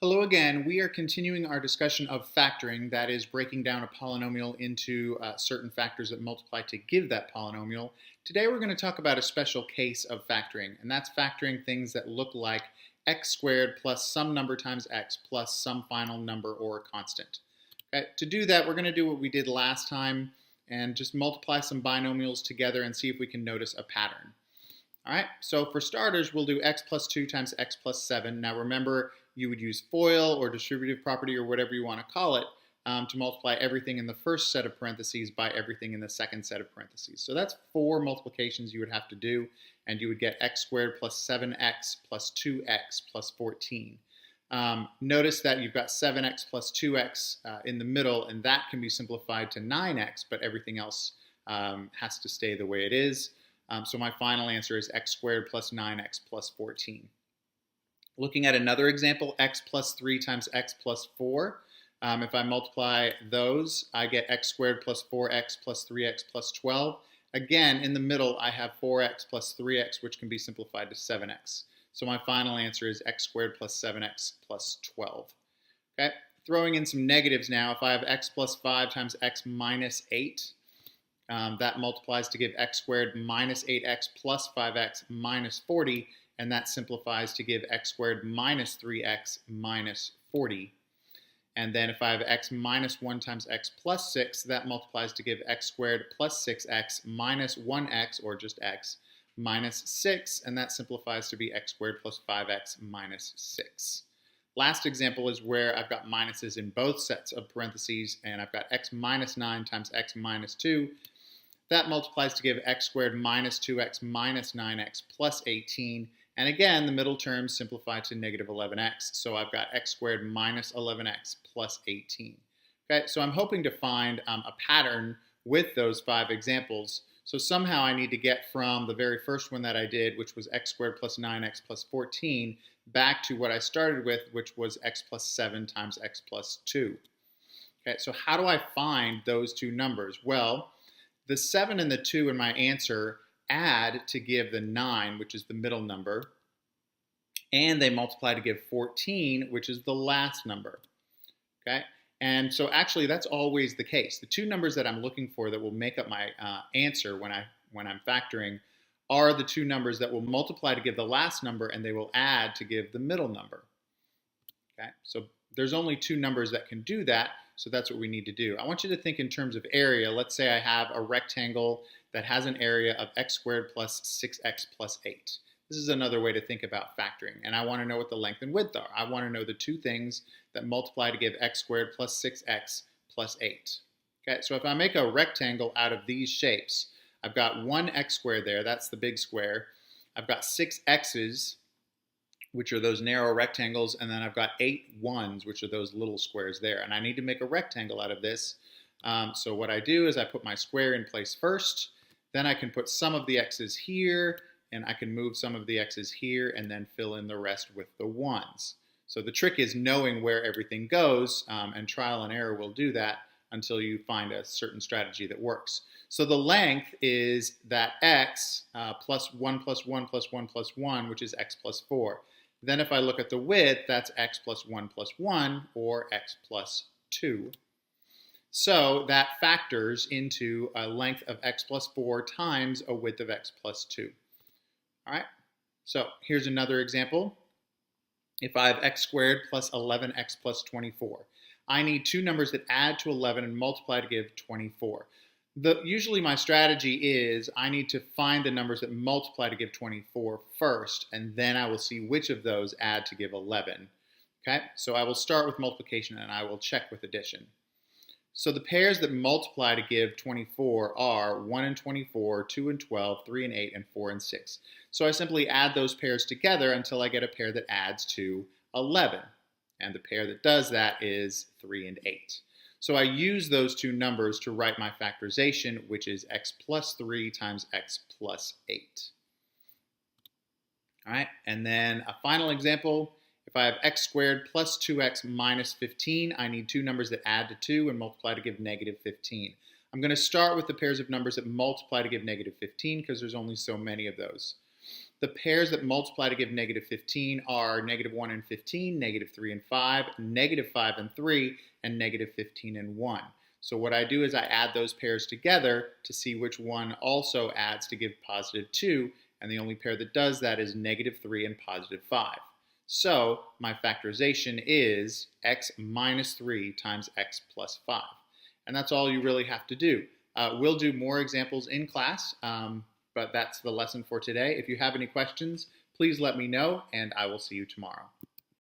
Hello again. We are continuing our discussion of factoring, that is breaking down a polynomial into certain factors that multiply to give that polynomial. Today we're going to talk about a special case of factoring, and that's factoring things that look like x squared plus some number times x plus some final number or constant. Okay, to do that, we're going to do what we did last time and just multiply some binomials together and see if we can notice a pattern. All right, so for starters, we'll do x plus 2 times x plus 7. Now remember, you would use FOIL or distributive property or whatever you want to call it to multiply everything in the first set of parentheses by everything in the second set of parentheses. So that's 4 multiplications you would have to do, and you would get x squared plus 7x plus 2x plus 14. Notice that you've got 7x plus 2x in the middle, and that can be simplified to 9x, but everything else has to stay the way it is. So my final answer is x squared plus 9x plus 14. Looking at another example, x plus 3 times x plus 4. If I multiply those, I get x squared plus 4x plus 3x plus 12. Again, in the middle, I have 4x plus 3x, which can be simplified to 7x. So my final answer is x squared plus 7x plus 12. Okay, throwing in some negatives now. If I have x plus 5 times x minus 8, that multiplies to give x squared minus 8x plus 5x minus 40, and that simplifies to give x squared minus 3x minus 40. And then if I have x minus 1 times x plus 6, that multiplies to give x squared plus 6x minus 1x, or just x, minus 6, and that simplifies to be x squared plus 5x minus 6. Last example is where I've got minuses in both sets of parentheses, and I've got x minus 9 times x minus 2. That multiplies to give x squared minus 2x minus 9x plus 18. And again, the middle terms simplify to negative 11x. So I've got x squared minus 11x plus 18. Okay, so I'm hoping to find a pattern with those 5 examples. So somehow I need to get from the very first one that I did, which was x squared plus 9x plus 14, back to what I started with, which was x plus 7 times x plus 2. Okay, so how do I find those two numbers? Well, the 7 and the 2 in my answer add to give the 9, which is the middle number, and they multiply to give 14, which is the last number. Okay, and so actually that's always the case. The two numbers that I'm looking for that will make up my answer when I'm factoring are the two numbers that will multiply to give the last number, and they will add to give the middle number. Okay, so there's only two numbers that can do that, so that's what we need to do. I want you to think in terms of area. Let's say I have a rectangle that has an area of x squared plus 6x plus 8. This is another way to think about factoring, and I want to know what the length and width are. I want to know the two things that multiply to give x squared plus 6x plus 8. Okay, so if I make a rectangle out of these shapes, I've got one x squared there, that's the big square. I've got 6 x's, which are those narrow rectangles, and then I've got 8 1's, which are those little squares there. And I need to make a rectangle out of this. So what I do is I put my square in place first, then I can put some of the x's here, and I can move some of the x's here, and then fill in the rest with the 1's. So the trick is knowing where everything goes, and trial and error will do that until you find a certain strategy that works. So the length is that x plus 1 plus 1 plus 1 plus 1, which is x plus 4. Then if I look at the width, that's x plus 1 plus 1, or x plus 2. So that factors into a length of x plus 4 times a width of x plus 2. All right, so here's another example. If I have x squared plus 11x plus 24, I need two numbers that add to 11 and multiply to give 24. Usually my strategy is I need to find the numbers that multiply to give 24 first, and then I will see which of those add to give 11. Okay, so I will start with multiplication and I will check with addition. So the pairs that multiply to give 24 are 1 and 24, 2 and 12, 3 and 8, and 4 and 6. So I simply add those pairs together until I get a pair that adds to 11. And the pair that does that is 3 and 8. So I use those two numbers to write my factorization, which is x plus 3 times x plus 8. All right, and then a final example. If I have x squared plus 2x minus 15, I need two numbers that add to 2 and multiply to give negative 15. I'm going to start with the pairs of numbers that multiply to give negative 15 because there's only so many of those. The pairs that multiply to give negative 15 are negative 1 and 15, negative 3 and 5, negative 5 and 3, and negative 15 and 1. So what I do is I add those pairs together to see which one also adds to give positive 2, and the only pair that does that is negative 3 and positive 5. So my factorization is x minus 3 times x plus 5. And that's all you really have to do. We'll do more examples in class, but that's the lesson for today. If you have any questions, please let me know, and I will see you tomorrow.